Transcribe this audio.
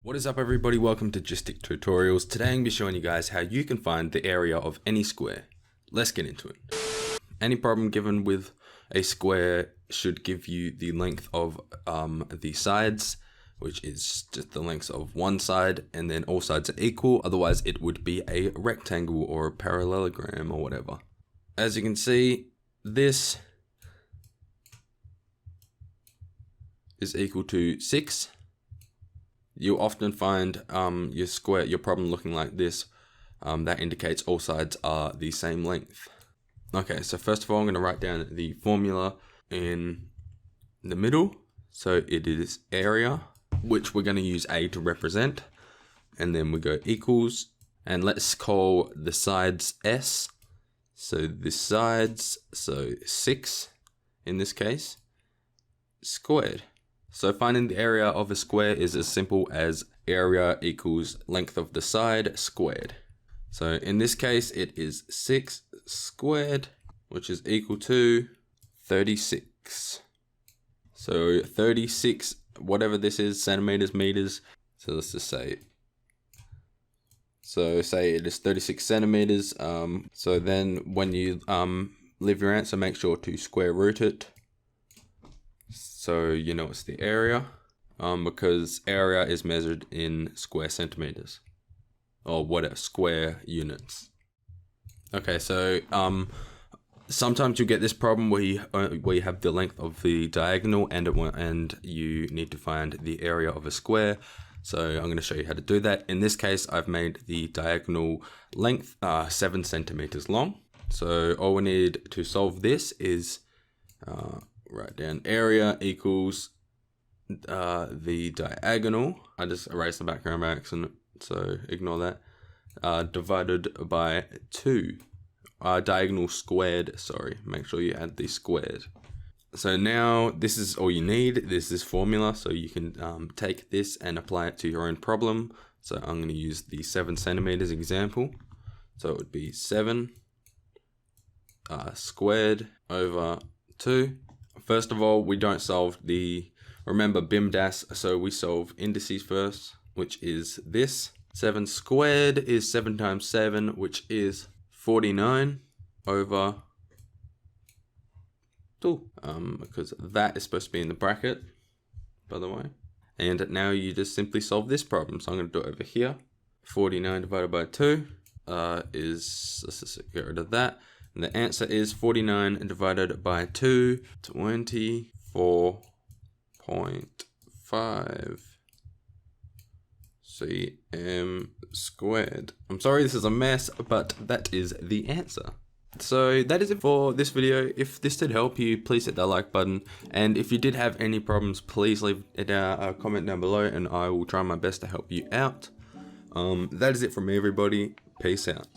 What is up everybody, welcome to GysticTutorials. Today I'm going to be showing you guys how you can find the area of any square. Let's get into it. Any problem given with a square should give you the length of the sides, which is just the lengths of one side, and then all sides are equal, otherwise it would be a rectangle or a parallelogram or whatever. As you can see, this is equal to 6. You often find your problem looking like this. That indicates all sides are the same length. Okay, so first of all, I'm going to write down the formula in the middle. So it is area, which we're going to use A to represent. And then we go equals, and let's call the sides S. So the sides, so 6 in this case, squared. So finding the area of a square is as simple as area equals length of the side squared. So in this case, it is 6 squared, which is equal to 36. So 36, whatever this is, centimeters, meters. So let's just say, say it is 36 centimeters. So then when you leave your answer, make sure to square root it. So you know it's the area, because area is measured in square centimeters, or whatever, square units. Okay, so sometimes you get this problem where you have the length of the diagonal and you need to find the area of a square. So I'm going to show you how to do that. In this case, I've made the diagonal length 7 centimeters long. So all we need to solve this is write down area equals the diagonal. I just erased the background by accident, so ignore that. Divided by 2. Diagonal squared, sorry. Make sure you add the squared. So now this is all you need. This is formula, so you can take this and apply it to your own problem. So I'm going to use the 7 centimeters example. So it would be 7 squared over 2. First of all, we don't solve remember BIMDAS, so we solve indices first, which is this. 7 squared is 7 times 7, which is 49 over 2. Because that is supposed to be in the bracket, by the way. And now you just simply solve this problem. So I'm going to do it over here. 49 divided by 2 is, let's just get rid of that. And the answer is 49 divided by 2, 24.5 cm squared. I'm sorry this is a mess, but that is the answer. So that is it for this video. If this did help you, please hit that like button. And if you did have any problems, please leave a comment down below and I will try my best to help you out. That is it from me, everybody. Peace out.